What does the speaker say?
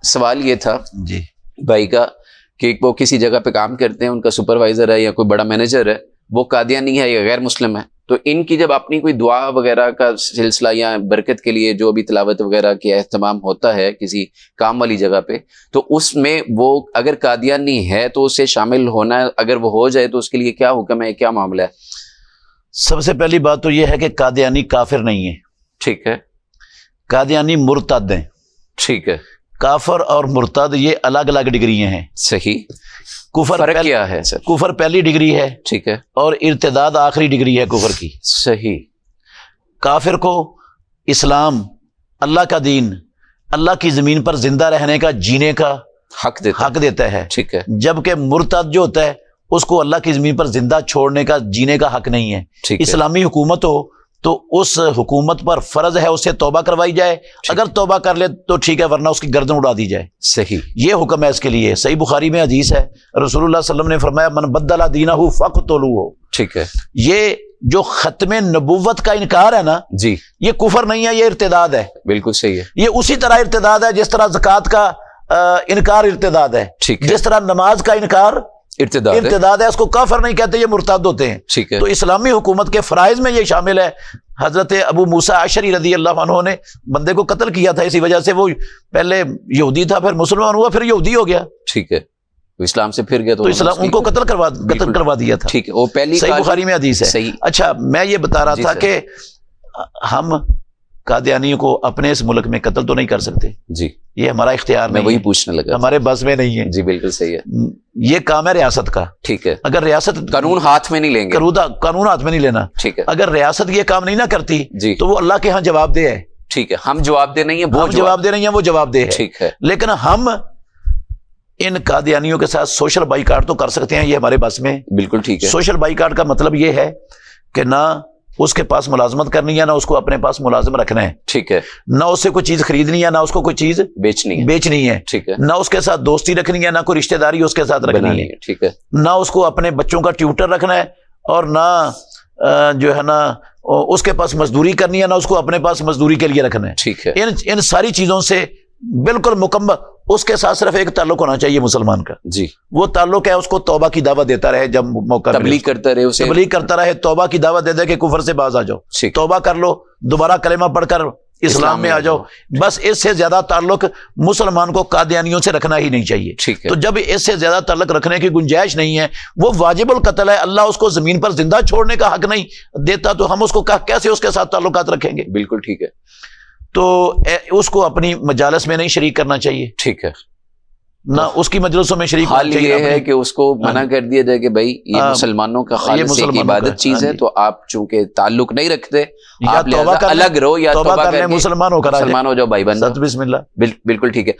سوال یہ تھا جی بھائی کا کہ وہ کسی جگہ پہ کام کرتے ہیں، ان کا سپروائزر ہے یا کوئی بڑا مینیجر ہے، وہ قادیانی ہے یا غیر مسلم ہے، تو ان کی جب اپنی کوئی دعا وغیرہ کا سلسلہ یا برکت کے لیے جو بھی تلاوت وغیرہ کا اہتمام ہوتا ہے کسی کام والی جگہ پہ، تو اس میں وہ اگر قادیانی ہے تو اسے شامل ہونا، اگر وہ ہو جائے تو اس کے لیے کیا حکم ہے، کیا معاملہ ہے؟ سب سے پہلی بات تو یہ ہے کہ قادیانی کافر نہیں ہے، ٹھیک ہے، قادیانی مرتد ہیں۔ ٹھیک ہے، کافر اور مرتد یہ الگ الگ ڈگریاں ہیں۔ صحیح، کفر فرق کیا ہے سر؟ کفر پہلی ڈگری ہے، ٹھیک ہے، اور ارتداد آخری ڈگری ہے کفر کی۔ صحیح، کافر کو اسلام، اللہ کا دین، اللہ کی زمین پر زندہ رہنے کا، جینے کا حق دیتا ہے، ٹھیک ہے، جبکہ مرتد جو ہوتا ہے اس کو اللہ کی زمین پر زندہ چھوڑنے کا، جینے کا حق نہیں ہے۔ ٹھیک ہے، اسلامی حکومت ہو تو اس حکومت پر فرض ہے اس سے توبہ کروائی جائے، اگر توبہ کر لے تو ٹھیک ہے، ورنہ اس کی گردن اڑا دی جائے۔ صحیح، یہ حکم ہے اس کے لیے۔ صحیح بخاری میں حدیث ہے، رسول اللہ صلی اللہ علیہ وسلم نے فرمایا من بدل دینہ فاقتلوہ۔ ٹھیک ہے، یہ جو ختم نبوت کا انکار ہے نا، جی یہ کفر نہیں ہے، یہ ارتداد ہے۔ بالکل صحیح ہے، یہ اسی طرح ارتداد ہے جس طرح زکوٰۃ کا انکار ارتداد ہے، ٹھیک ہے، جس طرح نماز کا انکار ارتداد ہے، اس کو کافر نہیں کہتے، یہ مرتد ہوتے ہیں۔ ٹھیک ہے، تو اسلامی حکومت کے فرائض میں یہ شامل ہے۔ حضرت ابو موسیٰ اشعری رضی اللہ عنہ نے بندے کو قتل کیا تھا، اسی وجہ سے وہ پہلے یہودی تھا، پھر مسلمان ہوا، پھر یہودی ہو گیا، ٹھیک ہے، اسلام سے پھر گیا تو اسلام ان کو قتل کروا دیا تھا۔ ٹھیک ہے، وہ پہلی صحیح بخاری میں حدیث ہے۔ صحیح، اچھا، میں یہ بتا رہا جی تھا سر۔ کہ ہم قادیانیوں کو اپنے اس ملک میں قتل تو نہیں کر سکتے، جی یہ ہمارا اختیار میں نہیں وہی ہے، پوچھنے لگا، ہمارے بس میں نہیں ہے۔ جی بالکل صحیح ہے، یہ کام ہے ریاست کا۔ ٹھیک ہے، اگر ریاست قانون ہاتھ میں نہیں لیں گے، قانون ہاتھ میں نہیں لینا، ٹھیک ہے، اگر ریاست یہ کام نہیں نہ کرتی جی تو وہ اللہ کے ہاں جواب دہ ہے۔ ٹھیک ہے، ہم جواب دے نہیں ہیں، وہ ہم جواب دے رہی ہیں، وہ جواب دہ ہے۔ ٹھیک ہے، لیکن ہم ان قادیانیوں کے ساتھ سوشل بائیکاٹ تو کر سکتے ہیں، یہ ہمارے بس میں۔ بالکل ٹھیک ہے، سوشل بائیکاٹ کا مطلب یہ ہے کہ نہ اس کے پاس ملازمت کرنی ہے، نہ اس کو اپنے پاس ملازم رکھنا ہے، ٹھیک ہے، نہ اس سے کوئی چیز خریدنی ہے، نہ اس کو کوئی چیز بیچنی ہے، ٹھیک ہے، نہ اس کے ساتھ دوستی رکھنی ہے، نہ کوئی رشتہ داری اس کے ساتھ رکھنی بنانی ہے، ہے، ٹھیک ہے، نہ اس کو اپنے بچوں کا ٹیوٹر رکھنا ہے، اور نہ جو ہے نا اس کے پاس مزدوری کرنی ہے، نہ اس کو اپنے پاس مزدوری کے لیے رکھنا ہے۔ ٹھیک ہے، ان ساری چیزوں سے بالکل مکمل، اس کے ساتھ صرف ایک تعلق ہونا چاہیے مسلمان کا، جی وہ تعلق ہے اس کو توبہ کی دعوت دیتا رہے، جب موقع ملے تبلیغ کرتا رہے، اسے تبلیغ کرتا رہے، توبہ کی دعوت دے دے کہ کفر سے باز آ جاؤ، ٹھیک ہے، توبہ کر لو، دوبارہ کلمہ پڑھ کر اسلام میں آ جاؤ۔ بس اس سے زیادہ تعلق مسلمان کو قادیانیوں سے رکھنا ہی نہیں چاہیے۔ ٹھیک ہے، تو جب اس سے زیادہ تعلق رکھنے کی گنجائش نہیں ہے، وہ واجب القتل ہے، اللہ اس کو زمین پر زندہ چھوڑنے کا حق نہیں دیتا، تو ہم اس کو کیسے اس کے ساتھ تعلقات رکھیں گے؟ بالکل ٹھیک ہے، تو اس کو اپنی مجالس میں نہیں شریک کرنا چاہیے، ٹھیک ہے، نہ اس کی مجلسوں میں شریک حال ہونا چاہیے۔ یہ ہے کہ اس کو منع کر دیا جائے کہ بھائی یہ مسلمانوں کا خالص ایک عبادت چیز ہے، تو آپ چونکہ تعلق نہیں رکھتے، آپ لہذا الگ رہو، یا توبہ کر لیں، مسلمان ہو کر مسلمان ہو جاؤ بھائی بن جاؤ۔ بسم اللہ۔ بالکل ٹھیک ہے۔